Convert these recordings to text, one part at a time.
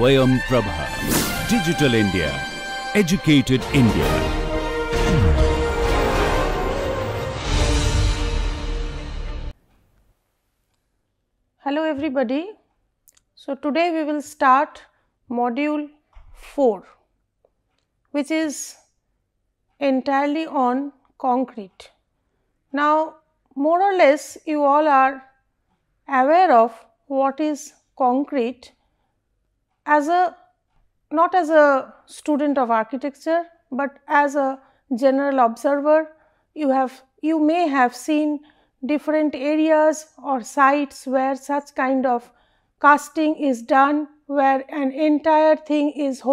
Swayam Prabha. Digital India. Educated India. Hello everybody. So today we will start module 4, which is entirely on concrete. Now more or less you all are aware of what is concrete as a not as a student of architecture, but as a general observer. You may have seen different areas or sites where such kind of casting is done, where an entire thing is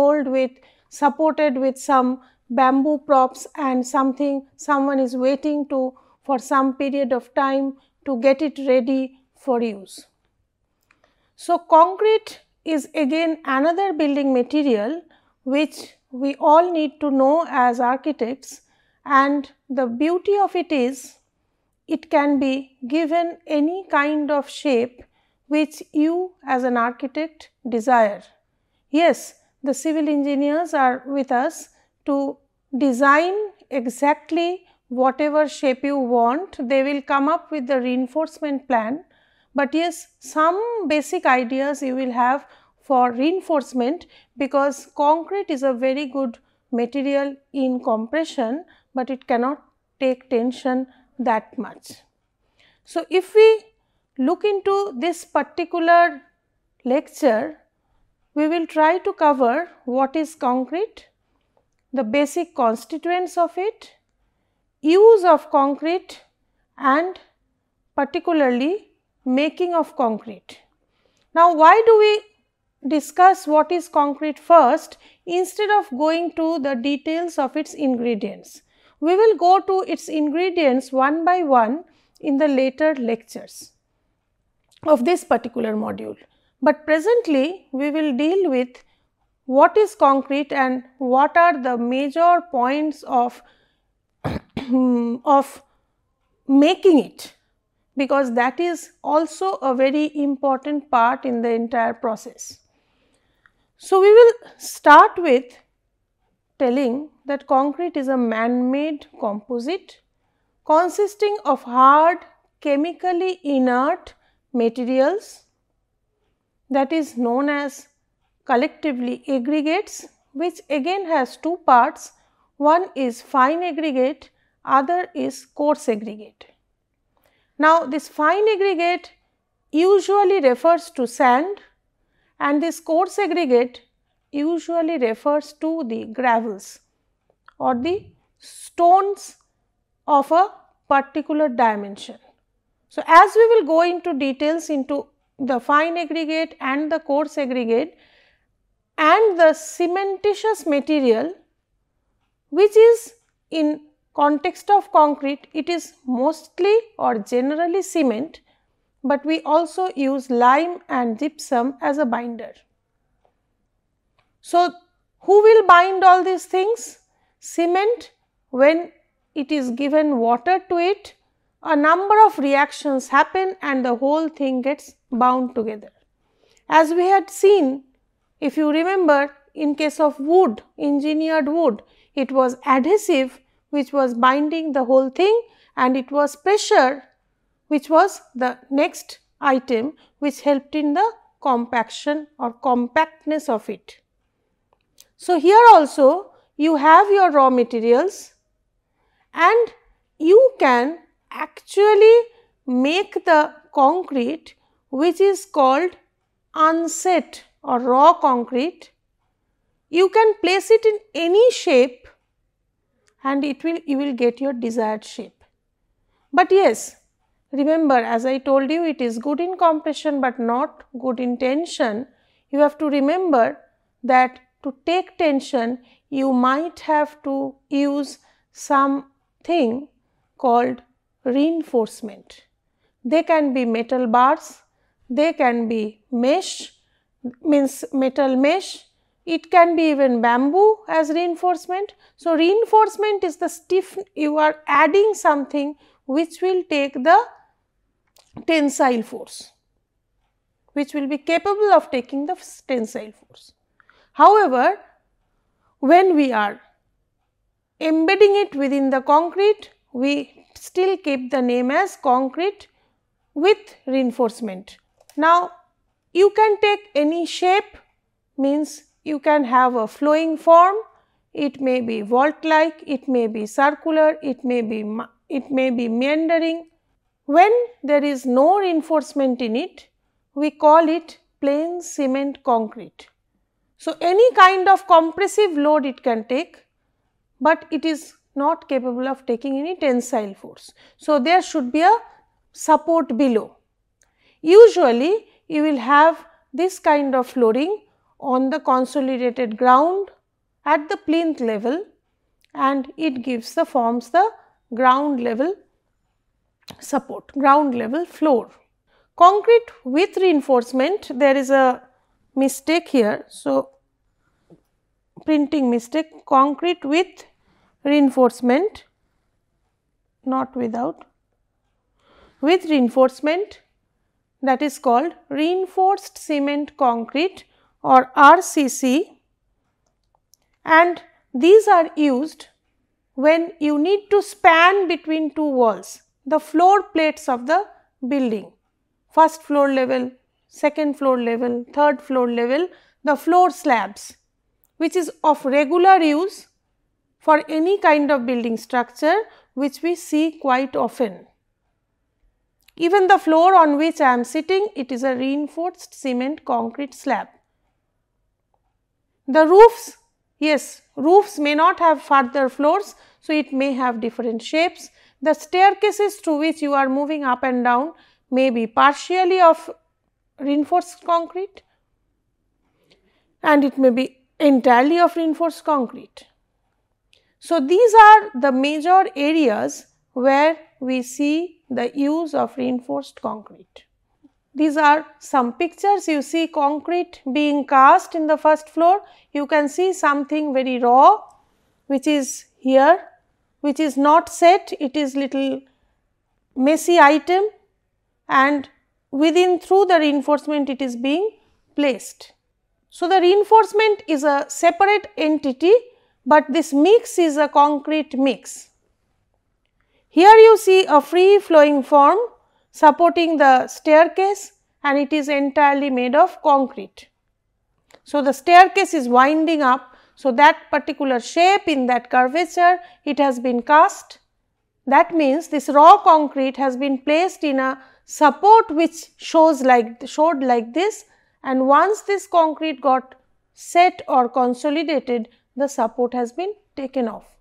supported with some bamboo props and someone is waiting for some period of time to get it ready for use. So concrete is again another building material which we all need to know as architects, and the beauty of it is it can be given any kind of shape which you as an architect desire. Yes, the civil engineers are with us to design exactly whatever shape you want. They will come up with the reinforcement plan, but yes, some basic ideas you will have for reinforcement, because concrete is a very good material in compression, but it cannot take tension that much. So if we look into this particular lecture, we will try to cover what is concrete, the basic constituents of it, use of concrete, and particularly making of concrete. Now why do we discuss what is concrete first instead of going to the details of its ingredients? We will go to its ingredients one by one in the later lectures of this particular module, but presently we will deal with what is concrete and what are the major points of making it, because that is also a very important part in the entire process. So we will start with telling that concrete is a man-made composite consisting of hard, chemically inert materials, that is known as collectively aggregates, which again has two parts. One is fine aggregate, other is coarse aggregate. Now this fine aggregate usually refers to sand, and this coarse aggregate usually refers to the gravels or the stones of a particular dimension. So as we will go into details into the fine aggregate and the coarse aggregate and the cementitious material, which is in context of concrete, it is mostly or generally cement, but we also use lime and gypsum as a binder. So who will bind all these things? Cement, when it is given water to it, a number of reactions happen and the whole thing gets bound together. As we had seen, if you remember, in case of wood, engineered wood, it was adhesive which was binding the whole thing, and it was pressure which was the next item which helped in the compaction or compactness of it. So here also you have your raw materials, and you can actually make the concrete which is called unset or raw concrete. You can place it in any shape and you will get your desired shape. But yes, remember, as I told you, it is good in compression but not good in tension. You have to remember that to take tension you might have to use something called reinforcement. They can be metal bars, they can be mesh, means metal mesh, it can be even bamboo as reinforcement. So reinforcement is the stiff, you are adding something which will take the tensile force, which will be capable of taking the tensile force. However, when we are embedding it within the concrete, we still keep the name as concrete with reinforcement. Now, you can take any shape, means you can have a flowing form, it may be vault like, it may be circular, it may be meandering. When there is no reinforcement in it, we call it plain cement concrete. So, any kind of compressive load it can take, but it is not capable of taking any tensile force. So, there should be a support below. Usually, you will have this kind of flooring on the consolidated ground at the plinth level, and it forms the ground level support, ground level floor. Concrete with reinforcement, there is a mistake here. So, printing mistake, concrete with reinforcement, not without, with reinforcement, that is called reinforced cement concrete or RCC, and these are used when you need to span between two walls, the floor plates of the building, first floor level, second floor level, third floor level, the floor slabs, which is of regular use for any kind of building structure, which we see quite often. Even the floor on which I am sitting, it is a reinforced cement concrete slab. The roofs, yes, roofs may not have further floors, so it may have different shapes. The staircases through which you are moving up and down may be partially of reinforced concrete, and it may be entirely of reinforced concrete. So, these are the major areas where we see the use of reinforced concrete. These are some pictures. You see concrete being cast in the first floor. You can see something very raw, which is here, which is not set, it is little messy item, and within through the reinforcement it is being placed. So, the reinforcement is a separate entity, but this mix is a concrete mix. Here you see a free flowing form supporting the staircase, and it is entirely made of concrete. So, the staircase is winding up. So, that particular shape in that curvature, it has been cast. That means, this raw concrete has been placed in a support which showed like this, and once this concrete got set or consolidated, the support has been taken off.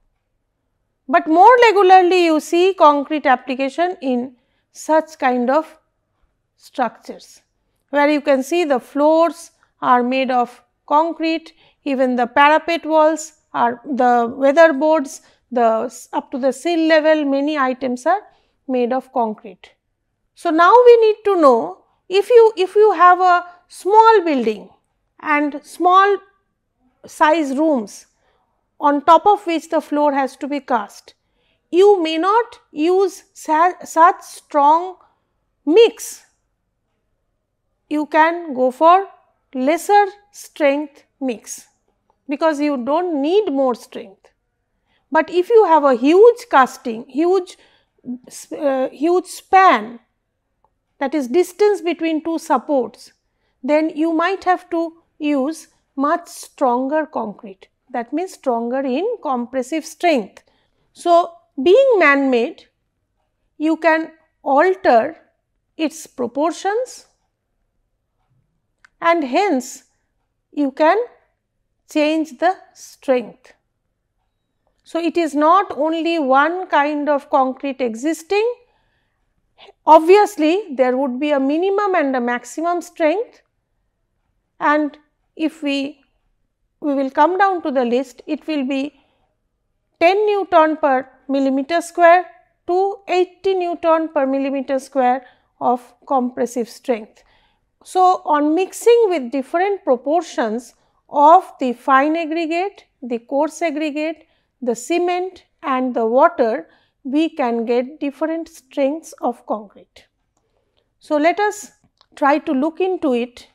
But more regularly you see concrete application in such kind of structures, where you can see the floors are made of concrete, even the parapet walls are, the weatherboards, up to the sill level, many items are made of concrete. So, now we need to know, if you have a small building and small size rooms on top of which the floor has to be cast, you may not use such strong mix. You can go for lesser strength mix, because you do not need more strength. But if you have a huge casting, huge span, that is distance between two supports, then you might have to use much stronger concrete, that means stronger in compressive strength. So, being man-made, you can alter its proportions, and hence you can change the strength. So, it is not only one kind of concrete existing. Obviously, there would be a minimum and a maximum strength, and if we will come down to the list, it will be 10 Newton per millimeter square to 80 Newton per millimeter square of compressive strength. So, on mixing with different proportions of the fine aggregate, the coarse aggregate, the cement and the water, we can get different strengths of concrete. So, let us try to look into it,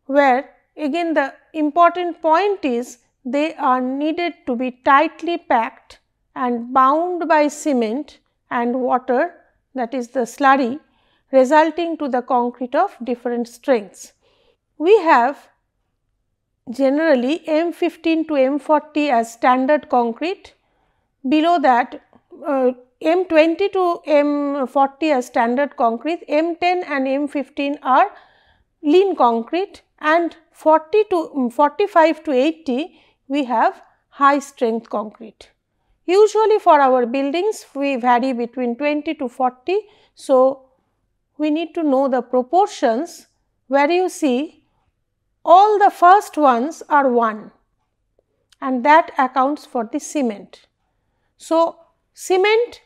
where again the important point is they are needed to be tightly packed and bound by cement and water, that is the slurry, resulting to the concrete of different strengths. We have generally M15 to M40 as standard concrete, below that M20 to M40 as standard concrete, M10 and M15 are lean concrete, and 45 to 80 we have high strength concrete. Usually for our buildings we vary between 20 to 40. So, we need to know the proportions, where you see all the first ones are 1 and that accounts for the cement. So, cement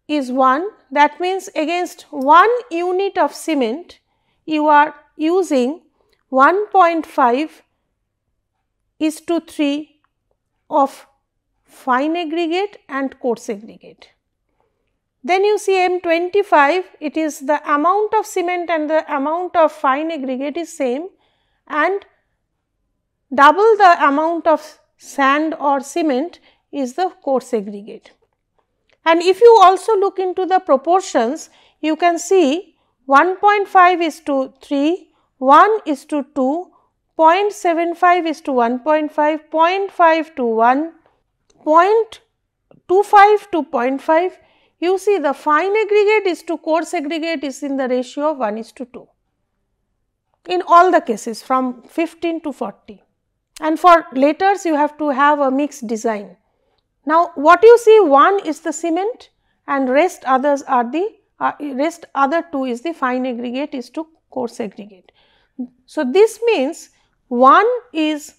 is 1, that means against 1 unit of cement you are using 1.5:3 of fine aggregate and coarse aggregate. Then you see M25, it is the amount of cement and the amount of fine aggregate is same, and double the amount of sand or cement is the coarse aggregate. And if you also look into the proportions, you can see 1.5:3, 1:2, 0.75:1.5, 0.5 to 1, 0.25 to 0.5. You see the fine aggregate is to coarse aggregate is in the ratio of 1:2 in all the cases from 15 to 40, and for laters you have to have a mixed design. Now, what you see, 1 is the cement and rest others are the rest other 2 is the fine aggregate is to coarse aggregate. So, this means 1 is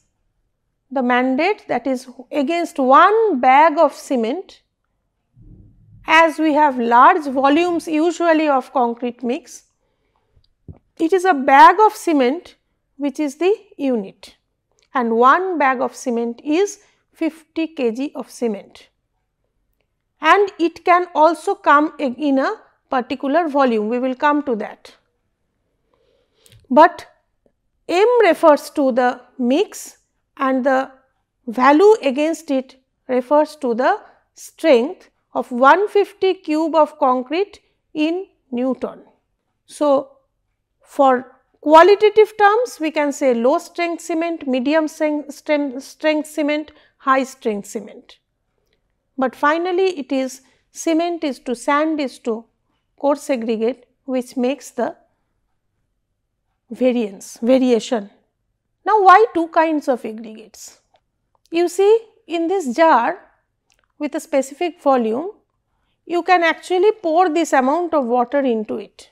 the mandate, that is against 1 bag of cement, as we have large volumes usually of concrete mix, it is a bag of cement which is the unit, and 1 bag of cement is 50 kg of cement, and it can also come in a particular volume, we will come to that. But M refers to the mix and the value against it refers to the strength of 150 cube of concrete in Newton. So, for qualitative terms we can say low strength cement, medium strength cement, high strength cement. But finally, it is cement is to sand is to coarse aggregate which makes the variation. Now, why 2 kinds of aggregates? You see, in this jar with a specific volume, you can actually pour this amount of water into it.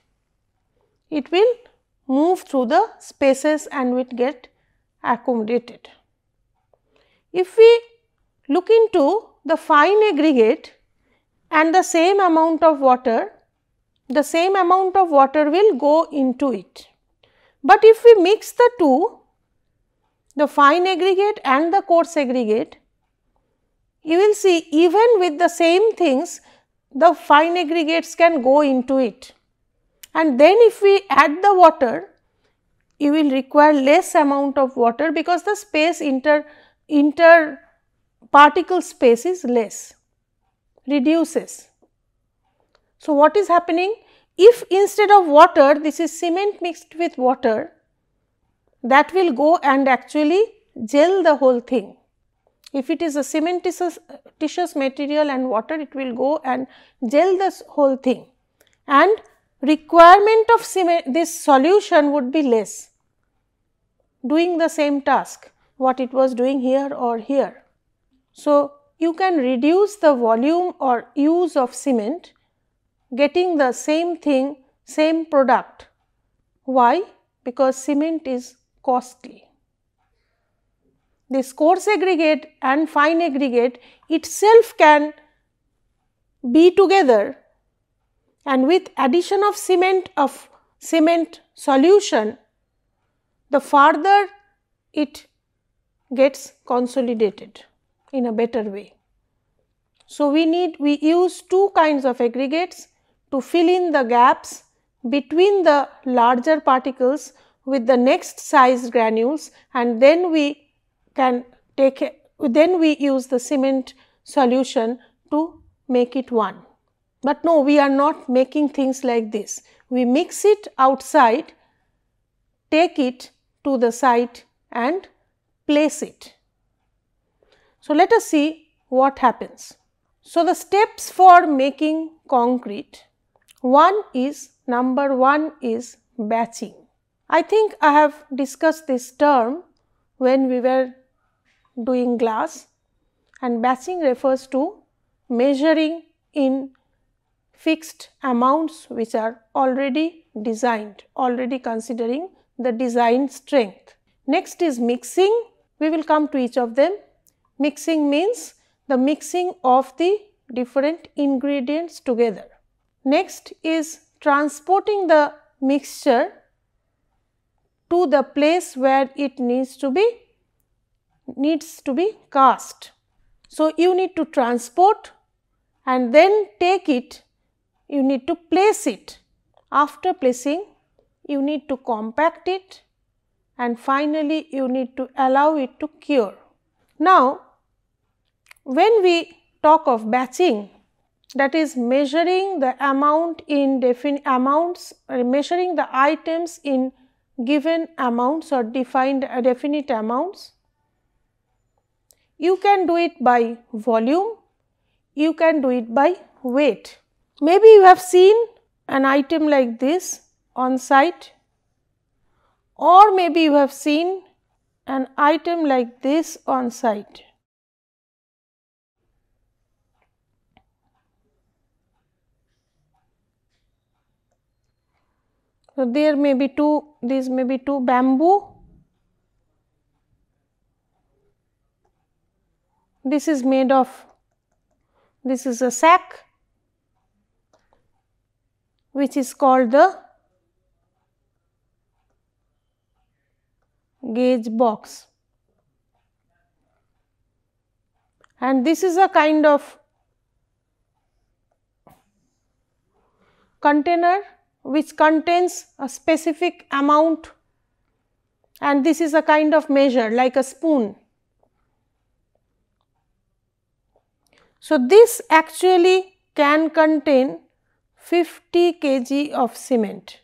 It will move through the spaces and will get accommodated. If we look into the fine aggregate and the same amount of water, the same amount of water will go into it. But if we mix the two, the fine aggregate and the coarse aggregate, you will see even with the same things, the fine aggregates can go into it. And then if we add the water, you will require less amount of water because the space inter particle space is less, reduces. So, what is happening? If instead of water this is cement mixed with water, that will go and actually gel the whole thing. If it is a cementitious material and water, it will go and gel this whole thing, and requirement of cement, this solution would be less, doing the same task what it was doing here or here. So, you can reduce the volume or use of cement, getting the same thing, same product. Why? Because cement is costly. This coarse aggregate and fine aggregate itself can be together, and with addition of cement solution, the further it gets consolidated in a better way. So, we use 2 kinds of aggregates to fill in the gaps between the larger particles with the next size granules, and then we can then we use the cement solution to make it one. But no, we are not making things like this. We mix it outside, take it to the site and place it. So, let us see what happens. So, the steps for making concrete, number one is batching. I think I have discussed this term when we were doing glass, and batching refers to measuring in fixed amounts which are already designed, already considering the design strength. Next is mixing. We will come to each of them. Mixing means the mixing of the different ingredients together. Next is transporting the mixture to the place where it needs to be cast. So, you need to transport and then take it, you need to place it. After placing, you need to compact it, and finally, you need to allow it to cure. Now, when we talk of batching, that is measuring the amount in amounts, measuring the items in given amounts or definite amounts. You can do it by volume, you can do it by weight. Maybe you have seen an item like this on site, or maybe you have seen an item like this on site. So, there may be these may be two bamboo. This is made of, this is a sack which is called the gauge box, and this is a kind of container which contains a specific amount, and this is a kind of measure like a spoon. So, this actually can contain 50 kg of cement.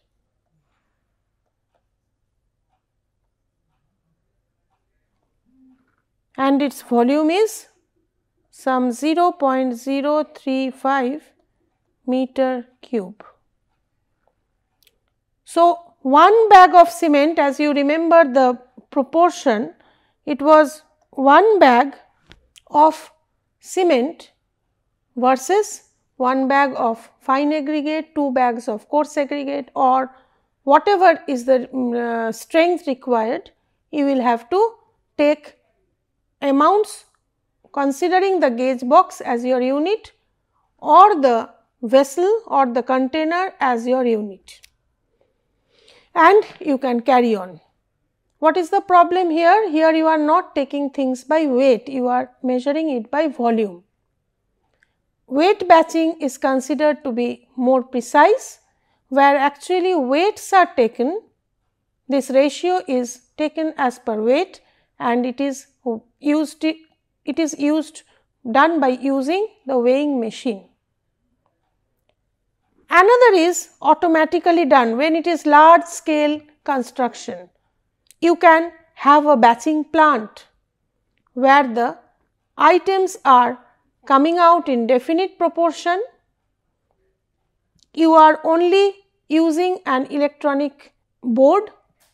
And its volume is some 0.035 meter cube. So, one bag of cement, as you remember the proportion, it was one bag of cement versus one bag of fine aggregate, 2 bags of coarse aggregate, or whatever is the strength required. You will have to take amounts considering the gauge box as your unit or the vessel or the container as your unit, and you can carry on. What is the problem here? Here you are not taking things by weight, you are measuring it by volume. Weight batching is considered to be more precise, where actually weights are taken. This ratio is taken as per weight, and it is done by using the weighing machine. Another is automatically done when it is large scale construction. You can have a batching plant where the items are coming out in definite proportion. You are only using an electronic board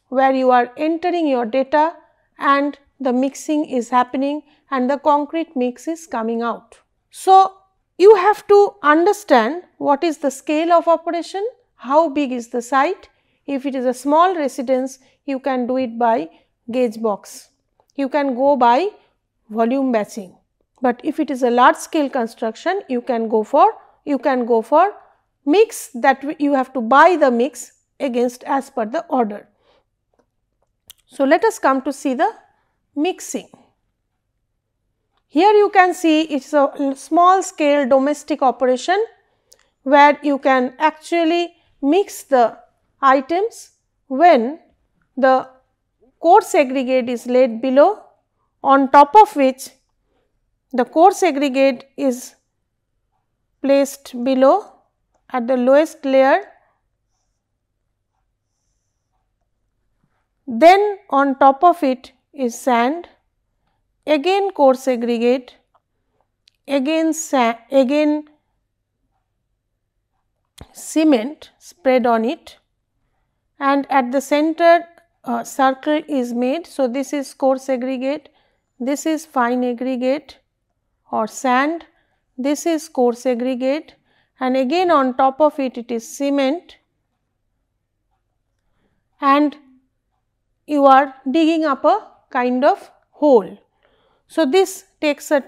where you are entering your data and the mixing is happening and the concrete mix is coming out. So, you have to understand what is the scale of operation, how big is the site. If it is a small residence, you can do it by gauge box. You can go by volume batching. But if it is a large scale construction, you can go for mix, that you have to buy the mix against as per the order. So, let us come to see the mixing. Here you can see it is a small scale domestic operation where you can actually mix the items when the coarse aggregate is laid below, on top of which the coarse aggregate is placed below at the lowest layer. Then on top of it is sand, again coarse aggregate, again sand, again cement spread on it, and at the center circle is made. So, this is coarse aggregate, this is fine aggregate or sand, this is coarse aggregate, and again on top of it, it is cement, and you are digging up a kind of hole. So, this takes a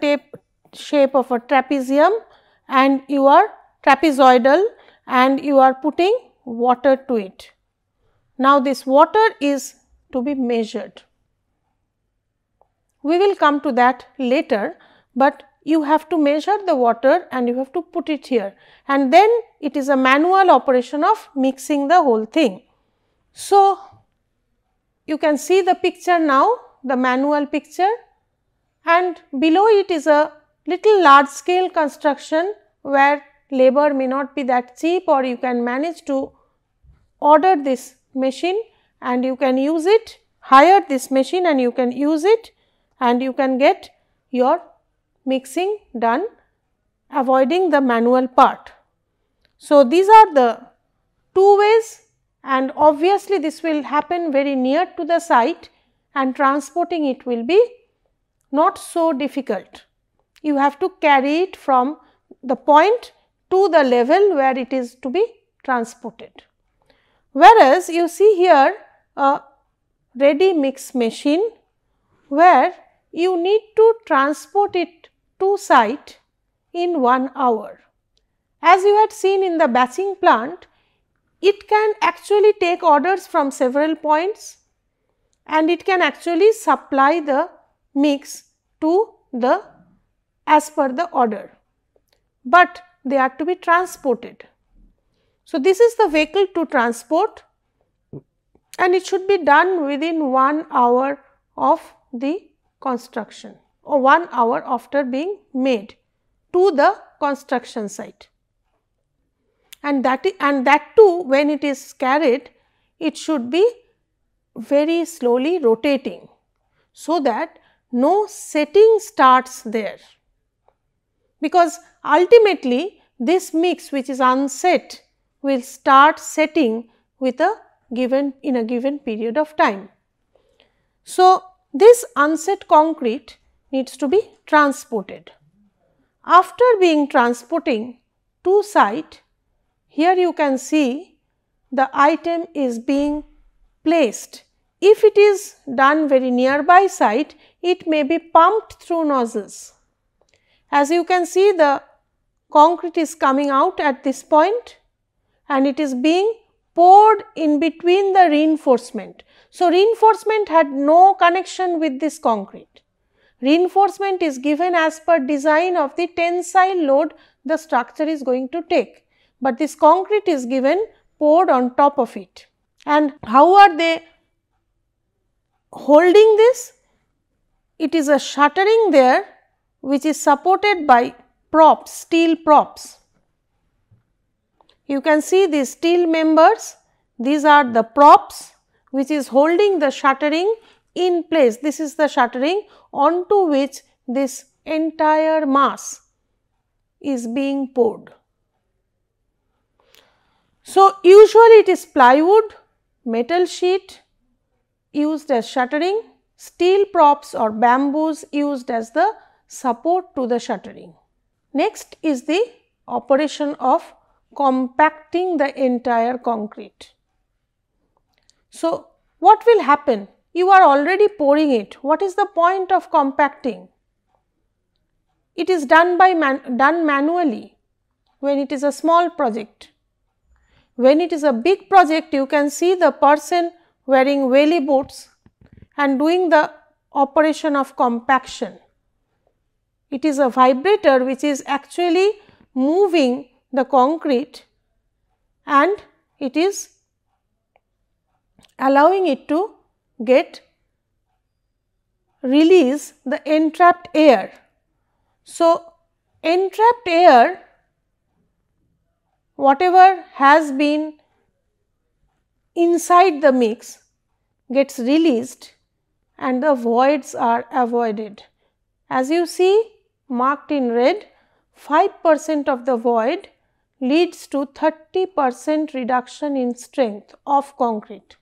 shape of a trapezium, and you are trapezoidal, and you are putting water to it. Now, this water is to be measured. We will come to that later, but you have to measure the water and you have to put it here, and then it is a manual operation of mixing the whole thing. So, you can see the picture now, the manual picture, and below it is a little large scale construction where labor may not be that cheap, or you can manage to order this machine and you can use it, hire this machine and you can use it, and you can get your mixing done, avoiding the manual part. So, these are the two ways, and obviously this will happen very near to the site, and transporting it will be not so difficult. You have to carry it from the point to the level where it is to be transported. Whereas, you see here a ready mix machine where you need to transport it to site in 1 hour. As you had seen in the batching plant, it can actually take orders from several points, and it can actually supply the mix to the as per the order, but they are to be transported. So, this is the vehicle to transport, and it should be done within 1 hour of the construction, or 1 hour after being made to the construction site. And that too, when it is carried, it should be very slowly rotating, so that no setting starts there, because ultimately this mix which is unset will start setting with a given period of time. So, this unset concrete needs to be transported. After being transporting to site, here you can see the item is being placed. If it is done very nearby site, it may be pumped through nozzles. As you can see, the concrete is coming out at this point and it is being poured in between the reinforcement. So, reinforcement had no connection with this concrete. Reinforcement is given as per design of the tensile load the structure is going to take, but this concrete is given poured on top of it. And how are they holding this? It is a shuttering there which is supported by props, steel props. You can see these steel members, these are the props which is holding the shuttering in place. This is the shuttering onto which this entire mass is being poured. So, usually it is plywood, metal sheet used as shuttering, steel props or bamboos used as the support to the shuttering. Next is the operation of compacting the entire concrete. So, what will happen? You are already pouring it. What is the point of compacting? It is done manually when it is a small project. When it is a big project, you can see the person wearing welly boots and doing the operation of compaction. It is a vibrator which is actually moving the concrete and it is allowing it to release the entrapped air. So, entrapped air, whatever has been inside the mix, gets released and the voids are avoided. As you see marked in red, 5% of the void leads to 30% reduction in strength of concrete,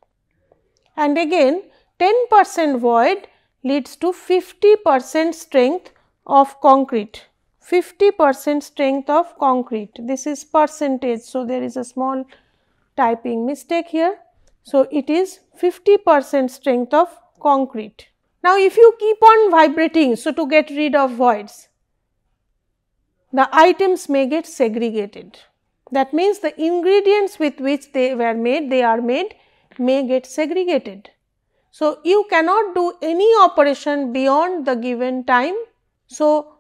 and again 10% void leads to 50% strength of concrete. 50% strength of concrete, this is percentage, so there is a small typing mistake here. So, it is 50% strength of concrete. Now, if you keep on vibrating, so to get rid of voids, the items may get segregated. That means, the ingredients with which they are made may get segregated. So, you cannot do any operation beyond the given time. So,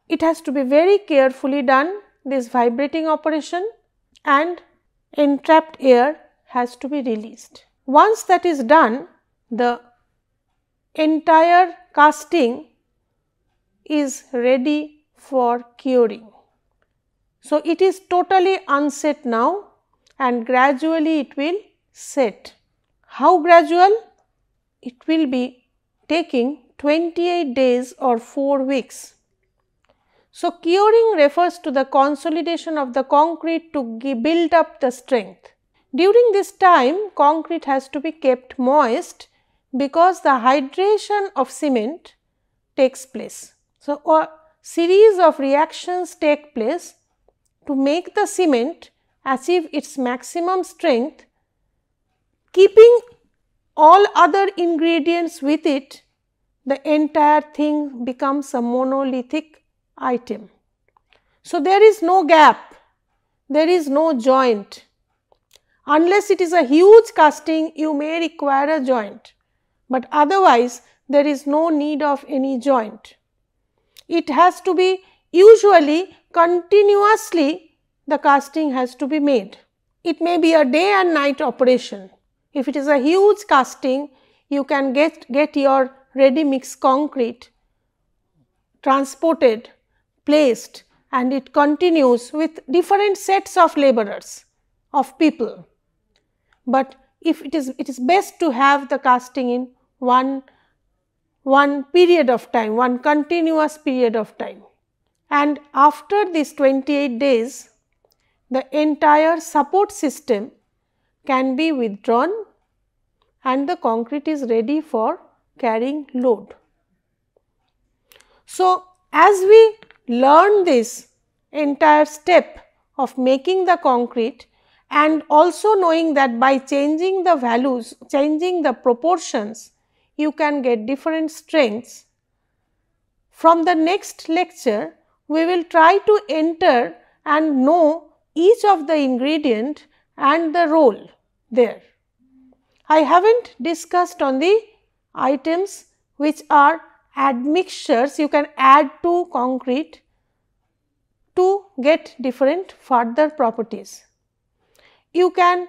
it has to be very carefully done, this vibrating operation, and entrapped air has to be released. Once that is done, the entire casting is ready for curing. So, it is totally unset now and gradually it will set. How gradual? It will be taking 28 days or 4 weeks. So, curing refers to the consolidation of the concrete to build up the strength. During this time, concrete has to be kept moist because the hydration of cement takes place. So, a series of reactions take place to make the cement achieve its maximum strength, keeping all other ingredients with it. The entire thing becomes a monolithic item. So, there is no gap, there is no joint. Unless it is a huge casting, you may require a joint, but otherwise there is no need of any joint. It has to be usually continuously, the casting has to be made. It may be a day and night operation. If it is a huge casting, you can get your ready mix concrete transported, placed, and it continues with different sets of laborers, of people. But if it is best to have the casting in one period of time, one continuous period of time. And after these 28 days, the entire support system can be withdrawn and the concrete is ready for carrying load. So, as we learn this entire step of making the concrete, and also knowing that by changing the values, changing the proportions, you can get different strengths. From the next lecture, we will try to enter and know each of the ingredient and the role there. I have not discussed on the items which are admixtures you can add to concrete to get different further properties. You can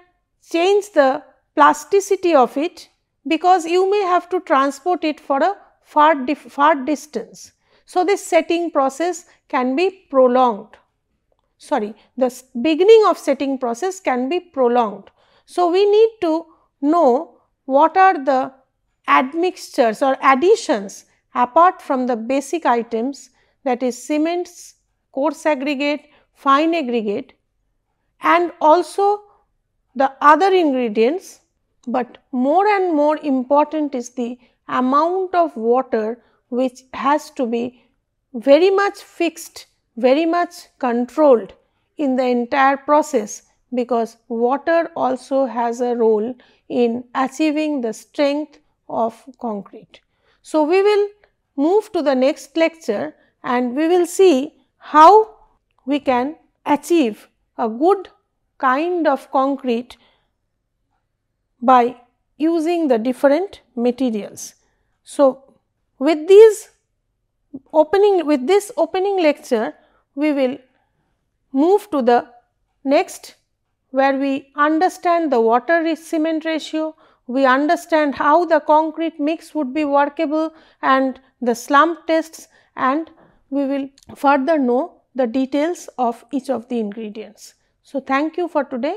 change the plasticity of it because you may have to transport it for a far distance. So, this setting process can be prolonged. The beginning of setting process can be prolonged. So, we need to know what are the admixtures or additions apart from the basic items, that is cements, coarse aggregate, fine aggregate, and also the other ingredients, but more and more important is the amount of water which has to be very much fixed, very much controlled in the entire process, because water also has a role in achieving the strength of concrete. So, we will move to the next lecture and we will see how we can achieve a good kind of concrete by using the different materials. So, with this opening lecture, we will move to the next, where we understand the water cement ratio, we understand how the concrete mix would be workable and the slump tests, and we will further know the details of each of the ingredients. So, thank you for today.